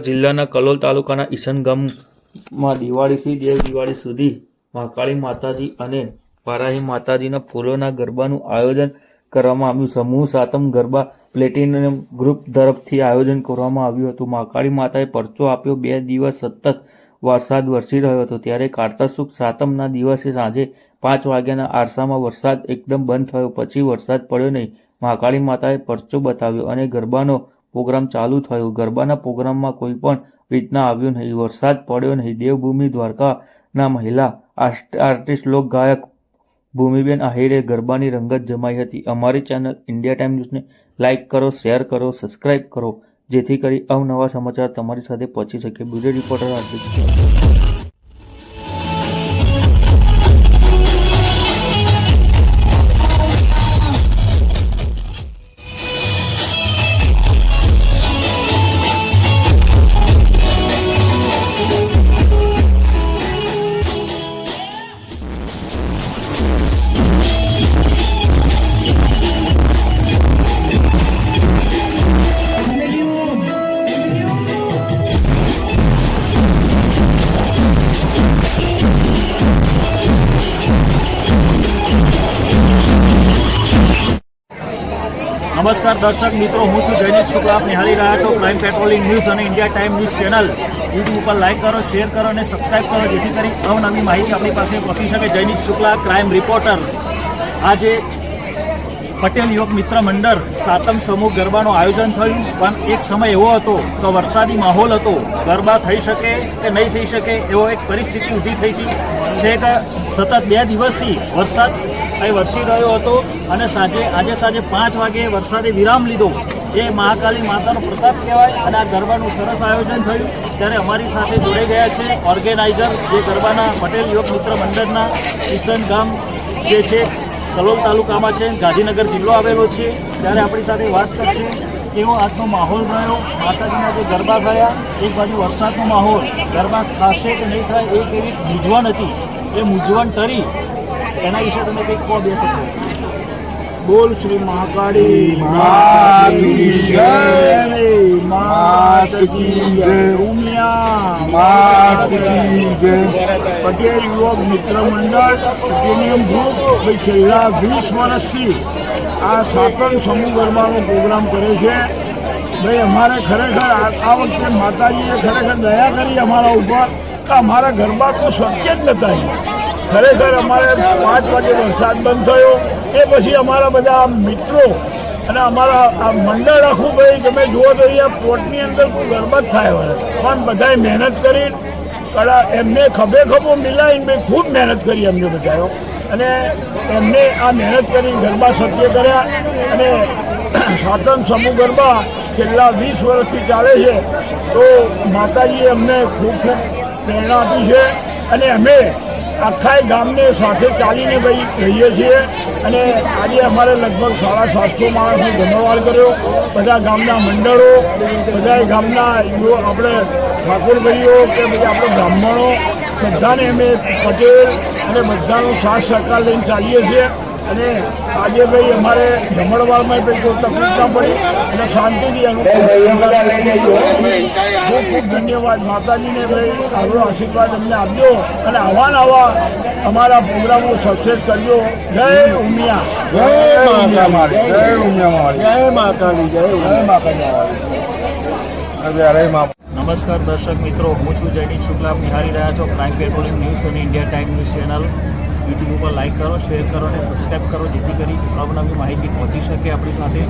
જિલ્લાના કલોલ તાલુકાના ઈસન ગામમાં દિવાળીથી દેવ દિવાળી સુધી મહાકાળી માતાજી અને વારાહી માતાજીના ફૂલોના ગરબાનું આયોજન કરવામાં આવ્યું. સમૂહ સાતમ ગરબા પ્લેટિનમ ગ્રુપ તરફથી આયોજન કરવામાં આવ્યું હતું. મહાકાળી માતાએ પરચો આપ્યો. 2 દિવસ સતત વરસાદ વરસી રહ્યો હતો. ત્યારે કારતક સુદ સાતમના દિવસે સાંજે 5 વાગ્યાના આરસામાં વરસાદ એકદમ બંધ થયો. પછી વરસાદ પડ્યો નહીં. મહાકાળી માતાએ પરચો બતાવ્યો અને ગરબાનો પ્રોગ્રામ ચાલુ થયો. ગરબાના પ્રોગ્રામમાં કોઈ પણ વિઘ્ન આવ્યું નહીં. વરસાદ પડ્યો નહીં. દેવભૂમિ દ્વારકાના મહિલા આર્ટિસ્ટ લોક ગાયક ભૂમિબેન આહિરે ગરબાની રંગત જમાઈ હતી. અમારી ચેનલ ઇન્ડિયા ટાઈમ ન્યૂઝને લાઇક કરો, શેર કરો, સબસ્ક્રાઇબ કરો, જેથી કરી અવનવા સમાચાર તમારી સાથે પહોંચી શકે. બ્યુરો રિપોર્ટર હાર્દિક. નમસ્કાર દર્શક મિત્રો, હું છું જયનીત શુક્લા. આપ નિહાળી રહ્યા છો ક્રાઇમ પેટ્રોલિંગ ન્યૂઝ અને India time news channel. YouTube ઉપર લાઇક કરો, શેર કરો અને સબસ્ક્રાઇબ કરો, જેથી કરી અવનવી માહિતી આપણી પાસે પહોંચી શકે. જયનીત શુક્લા, ક્રાઇમ રિપોર્ટર્સ. આજે પટેલ યુવક મિત્ર મંડળ સાતમ સમૂહ ગરબાનું આયોજન થયું, પણ એક સમય એવો હતો કે વરસાદી માહોલ હતો. ગરબા થઈ શકે કે નહીં થઈ શકે એવો એક પરિસ્થિતિ ઊભી થઈ હતી. છે કે સતત 2 દિવસથી વરસાદ અહીં વરસી રહ્યો હતો અને આજે સાંજે 5 વાગે વરસાદે વિરામ લીધો. એ મહાકાળી માતાનો પ્રતાપ કહેવાય અને આ ગરબાનું સરસ આયોજન થયું. ત્યારે અમારી સાથે જોડાઈ ગયા છે ઓર્ગેનાઇઝર, જે ગરબાના પટેલ યુવક મિત્ર મંડળના ઈસન ગામ જે છે કલોલ તાલુકામાં છે, ગાંધીનગર જિલ્લો આવેલો છે. ત્યારે આપણી સાથે વાત કરશે કેવો આજનો માહોલ રહ્યો. માતાજીના જે ગરબા થયા, એક બાજુ વરસાદનો માહોલ, ગરબા થશે કે નહીં થાય એક એવી મૂંઝવણ હતી. એ મૂંઝવણ ટરી એના વિશે તમે કંઈક કહો, 2 શબ્દો. બોલ શ્રી મહાકાળી માત કી જય, માત કી જય, ઉમિયા માત કી જય. પટેલ યુવક મિત્ર મંડળ પ્લેટિનમ ગ્રુપ છેલ્લા 20 વર્ષથી આ સાતમ સમૂહ ગરબાનો પ્રોગ્રામ કરે છે. ભાઈ અમારે ખરેખર આ વખતે માતાજીએ ખરેખર દયા કરી અમારા ઉપર કે અમારા ગરબા તો શક્ય જ નતા. ખરેખર અમારે 5 વાગે વરસાદ બંધ થયો. એ પછી અમારા બધા મિત્રો અને અમારા આ મંડળ આખું, ભાઈ તમે જુઓ તો અહીંયા પ્લોટની અંદર કોઈ ગરબા જ થાય હોય, પણ બધાએ મહેનત કરી. એમને ખભે ખભો મિલાવીને ભાઈ ખૂબ મહેનત કરી એમને બધાઓ, અને એમને આ મહેનત કરી ગરબા શક્ય કર્યા. અને સાતમ સમૂહ ગરબા છેલ્લા 20 વર્ષથી ચાલે છે. તો માતાજીએ અમને ખૂબ ખૂબ પ્રેરણા આપી છે અને અમે આખા ગામને સાથે ચાલીને ભાઈ રહીએ છીએ. અને આજે અમારે લગભગ 750 માણસનો ધન્યવાદ કર્યો. બધા ગામના મંડળો, બધા ગામના આપણે ઠાકોરભાઈઓ કે બધા આપણે બ્રાહ્મણો, બધાને અમે પટેલ અને બધાનો સાથ સહકાર લઈને ચાલીએ છીએ. અને આજે ભાઈ અમારે જમણવારમાં કંઈ કોઈ તકલીફ ના પડી અને શાંતિથી એનું ખૂબ ખૂબ ધન્યવાદ. માતાજીને ભાઈ આપણો આશીર્વાદ અમને આપજો અને આવા નવા અમારા પ્રોગ્રામો સક્સેસ કરજો. જય ઉમિયા, જય ઉમિયા, જય ઉમિયા, જય માતાજી, જય માતાજી. નમસ્કાર દર્શક મિત્રો, હું છું જયનીત શુક્લા. આપ નિહાળી રહ્યા છો ક્રાઇમ પેટ્રોલિંગ ન્યૂઝ અને India time news channel. YouTube ઉપર લાઇક કરો, શેર કરો અને સબસ્ક્રાઈબ કરો, જેથી કરી અવનવી માહિતી પહોંચી શકે આપણી સાથે.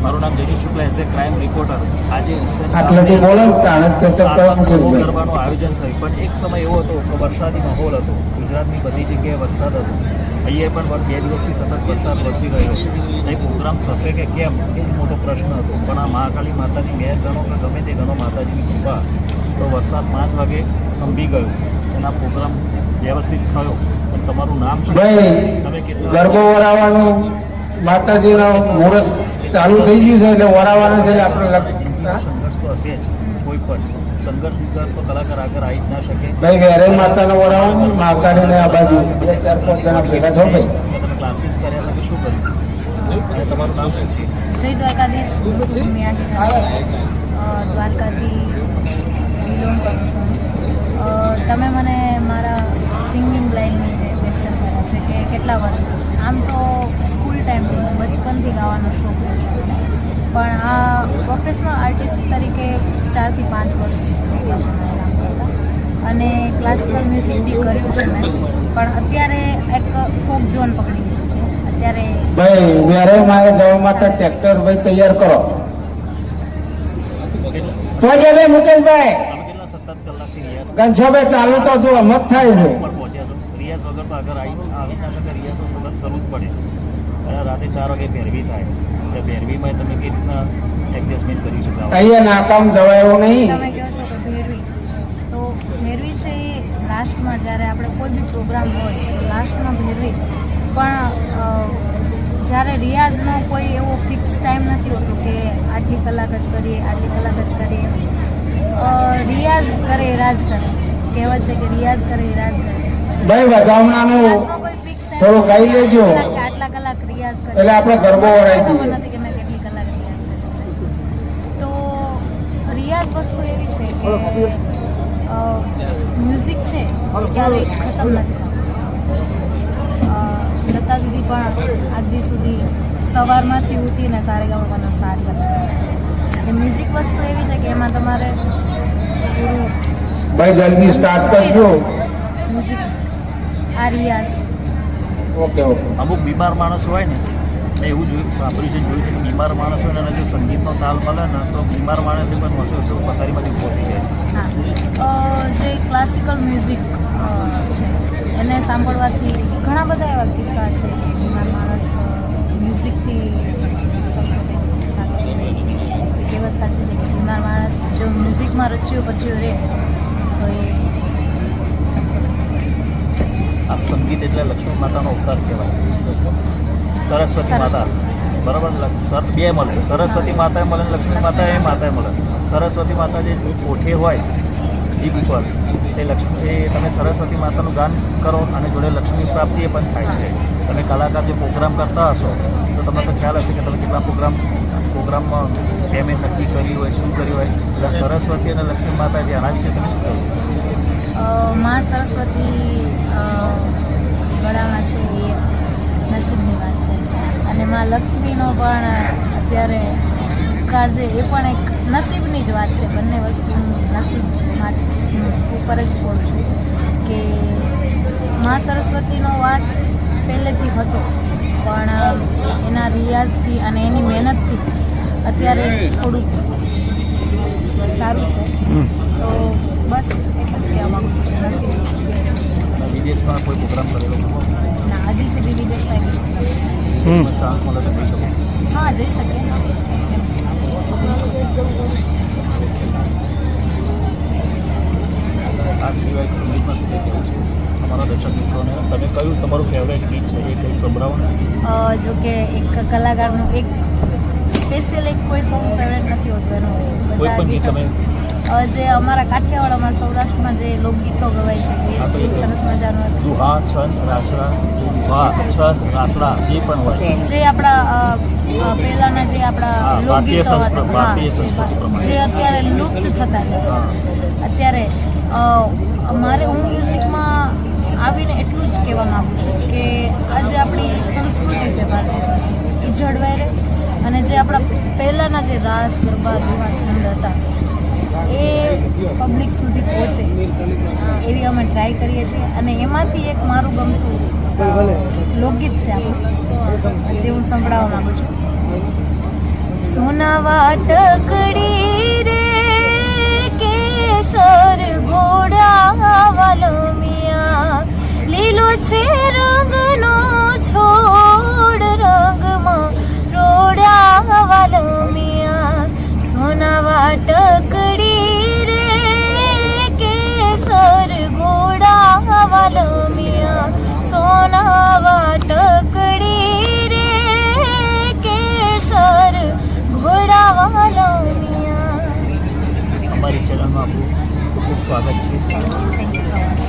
મારું નામ Jaynit Shukla, as a crime reporter. આજે ગરબાનું આયોજન થયું, પણ એક સમય એવો હતો કે વરસાદી માહોલ હતો. ગુજરાતની બધી જગ્યાએ વરસાદ હતો. અહીંયા પણ 2 દિવસથી સતત વરસાદ વરસી રહ્યો. કંઈ પ્રોગ્રામ થશે કે કેમ એ જ મોટો પ્રશ્ન હતો. પણ આ મહાકાળી માતાની મહેર ગણો કે ગમે તે ગણો, માતાજીની કૃપા, તો વરસાદ 5 વાગે થંભી ગયો. એના પ્રોગ્રામ વ્યવસ્થિત થયો. પણ તમારું નામ શું? તમે ગરબો વરાવવાનું માતાજીનો મુહૂર્ત ચાલુ થઈ ગયું છે, એટલે વરાવવાના છે. આપણે સંઘર્ષ તો હશે જ, કોઈ પણ સંઘર્ષ વગર તો કલાકાર આગળ આવી જ ના શકે. ભાઈ વેરે માતાનો વરાવવાનું, મહાકાળીને આ બાજુ 2, 4, 5 જણા ભેગા થો. ભાઈ તમે ક્લાસીસ કર્યા હતા કે શું કર્યું? તમારું નામ શું છે? જય દ્વારકાધીશ. દ્વારકાથી બિલોંગ કરું છું. તમે મને મારા સિંગિંગ લાઈનની જે ક્વેશ્ચન કર્યા છે કે કેટલા વર્ષ, આમ તો સ્કૂલ ટાઈમથી હું બચપનથી ગાવાનો શોખ રહ્યો છે મને. પણ આ પ્રોફેશનલ આર્ટિસ્ટ તરીકે 4 થી 5 વર્ષ થઈ ગયા છે મને કામ કરતા. અને ક્લાસિકલ મ્યુઝિક બી કર્યું છે મેં, પણ અત્યારે એક ફોક ઝોન પકડી લીધું છે અત્યારે. ભાઈ વેરાઈમાં જવા માટે ટ્રેક્ટર ભાઈ તૈયાર કરો. તો જે ભાઈ મુકેશભાઈ તમે કેટલા સતત કલાકથી રિયાઝ ગંછોભાઈ ચાલુ તો જો મત થાય છે. પર પહોંચ્યા છો? રિયાઝ વગર તો આગળ આવી ના શકે. રિયાઝ તો સતત કરવું જ પડે. અને રાતે 4 વાગે ભેરવી થાય એટલે ભેરવીમાં તમે કેવી રીતના એડજસ્ટમેન્ટ કરી શકો? અહીંયા નાકામ જવાય એવું નહીં. તમે કહો છો કે ભેરવી, તો ભેરવી છે એ લાસ્ટમાં જ્યારે આપણે કોઈ બી પ્રોગ્રામ હોય તો લાસ્ટમાં ભેરવી. પણ જ્યારે રિયાઝનો કોઈ એવો ફિક્સ ટાઈમ નથી હોતો કે આટલી કલાક જ કરીએ, આટલી કલાક જ કરીએ. રિયાઝ કરે રાજ કરે, કહેવત છે કે રિયાઝ કરે રાજ કરે. ભાઈ વધામણાનું રિયાઝનો કોઈ ફિક્સ થોડું ગાઈ લેજો. કે આટલા કલાક રિયાઝ કરે એટલે આપણે ગરબો વરાઈ ખબર દઈએ. નથી કે મેં કેટલી કલાક રિયાઝ કર્યો છે. તો રિયાઝ વસ્તુ એવી છે કે મ્યુઝિક છે એ ક્યારેય ખતમ નથી થતું. લતા દીદી પણ આજ દી સુધી સવારમાંથી ઉઠીને સારેગામાનો સાથ કરતા. મ્યુઝિક વસ્તુ એવી છે કે એમાં તમારે પૂરું ભાઈ જલ્દી સ્ટાર્ટ કરજો. મ્યુઝિક આ રિયાઝ. Okay okay. અમુક બીમાર માણસ હોય ને, મેં એવું સાંભળ્યું છે, જોયું છે કે બીમાર માણસ હોય ને એને જો સંગીતનો તાલ મળે ને તો બીમાર માણસે પણ વસો પથારીમાંથી પહોંચી જાય છે. હા, જે ક્લાસિકલ મ્યુઝિક છે એને સાંભળવાથી ઘણા બધા એવા કિસ્સા છે કે બીમાર માણસ મ્યુઝિકથી કહેવત સાચી છે કે બીમાર માણસ જો મ્યુઝિકમાં રચ્યો પચ્યો રહે તો એ આ સંગીત એટલે લક્ષ્મી માતાનો અવતાર કહેવાય. સરસ્વતી માતા, બરાબર? બે મળે, સરસ્વતી માતાએ મળે ને લક્ષ્મી માતાએ મળે. સરસ્વતી માતા જે કોઠે હોય જીભ ઉપર, તે લક્ષ્મી, તમે સરસ્વતી માતાનું ગાન કરો અને જોડે લક્ષ્મી પ્રાપ્તિ એ પણ થાય છે. તમે કલાકાર જે પ્રોગ્રામ કરતા હશો તો તમને તો ખ્યાલ હશે કે તમે કેટલા પ્રોગ્રામમાં પેમેન્ટ નક્કી કર્યું હોય, શું કર્યું હોય. એટલે સરસ્વતી અને લક્ષ્મી માતા જે આના વિશે તમે શું કહ્યું? માં સરસ્વતી ગળામાં છે એ નસીબની વાત છે. અને માં લક્ષ્મીનો પણ અત્યારે ઉપકાર છે એ પણ એક નસીબની જ વાત છે. બંને વસ્તુનું નસીબ ઉપર જ છોડું છું કે માં સરસ્વતીનો વાસ પહેલેથી હતો, પણ એના રિયાઝથી અને એની મહેનતથી અત્યારે થોડુંક સારું છે. તો બસ એટલું જ કહેવા માગું છું. નસીબ. વિદેશમાં કોઈ પ્રોગ્રામ કરેલો ખરો? ના, હજી સુધી વિદેશમાં ચાન્સ મળે તો કહી શકો? હા, જઈ શકીએ. આ સિવાય સંગીતમાં શું કહેવું છે તમારા દર્શક મિત્રોને? તમે કયું તમારું ફેવરેટ ગીત છે એ કંઈક સંભળાવો ને. જો કે એક કલાકારનું એક સ્પેશિયલ એક કોઈ સોંગ ફેવરેટ નથી હોતું એનું. કોઈ પણ ગીત તમે જે અમારા કાઠિયાવાડમાં સૌરાષ્ટ્રમાં જે લોકગીતો ગવાય છે એ હા, તો એ સરસ મજાનું હતું. દુહા, છંદ, રાસડા, દુહા, છંદ, રાસડા જે પણ હોય. જે આપણા પહેલાના જે આપણા હા, લોકગીતો હતા, ભારતીય સંસ્કૃતિ પ્રમાણે. જે અત્યારે લુપ્ત થતા જાય હા. છે. અત્યારે મારે હું મ્યુઝિકમાં આવીને એટલું જ કહેવા માગું છું કે આજે આપણી સંસ્કૃતિ છે, ભારતીય સંસ્કૃતિ એ જળવાઈ રહે. અને જે આપણા પહેલાંના જે રાસ, ગરબા, દુહા, છંદ હતા એ પબ્લિક સુધી પહોંચે એવી અમે ટ્રાય કરીએ છીએ. અને એમાંથી એક મારું ગમતું લોકગીત છે આપણું, જે હું સંભળાવવા માગું છું. સોના વાટકડી રે કેસર ઘોડા વાલો મિયા, લીલો છે રંગનો છોડ રંગમાં રોડા વાલો મિયા. સોના વાટકડી રે કેસર ઘોડા વાલો મિયા, સોના વાટકડી રે કેસર ઘોડા વાલો મિયા. અમારી ચેનલમાં આપણું ખૂબ ખૂબ સ્વાગત છે. Thank you so much.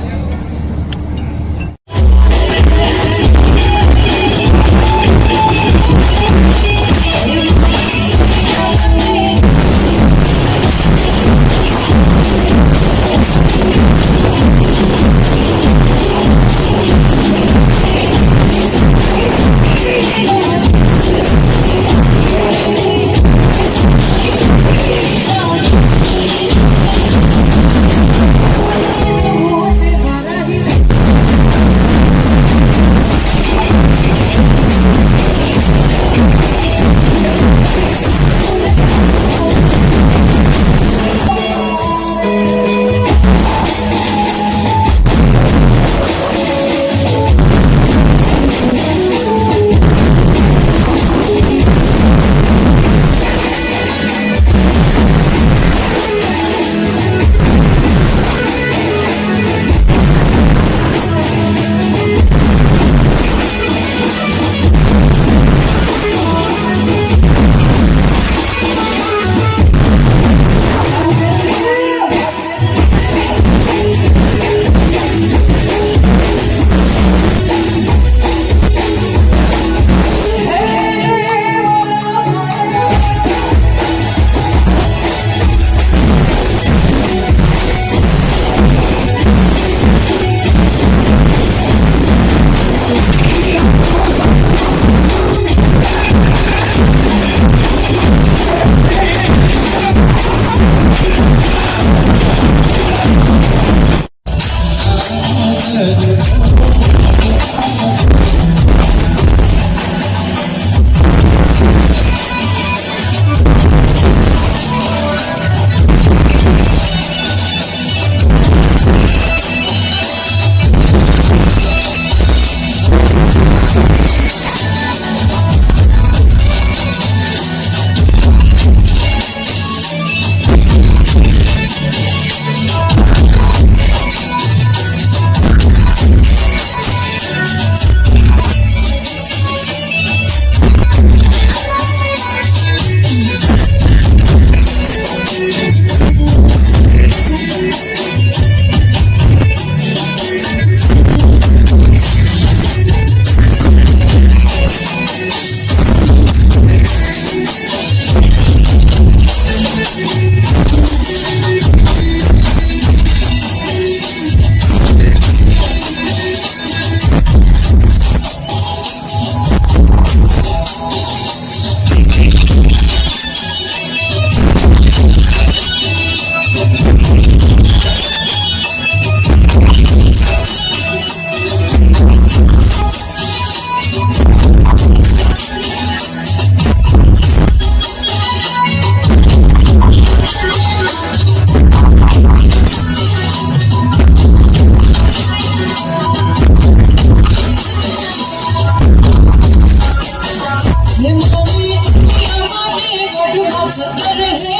ये मारी हमारे गढ़ खतर है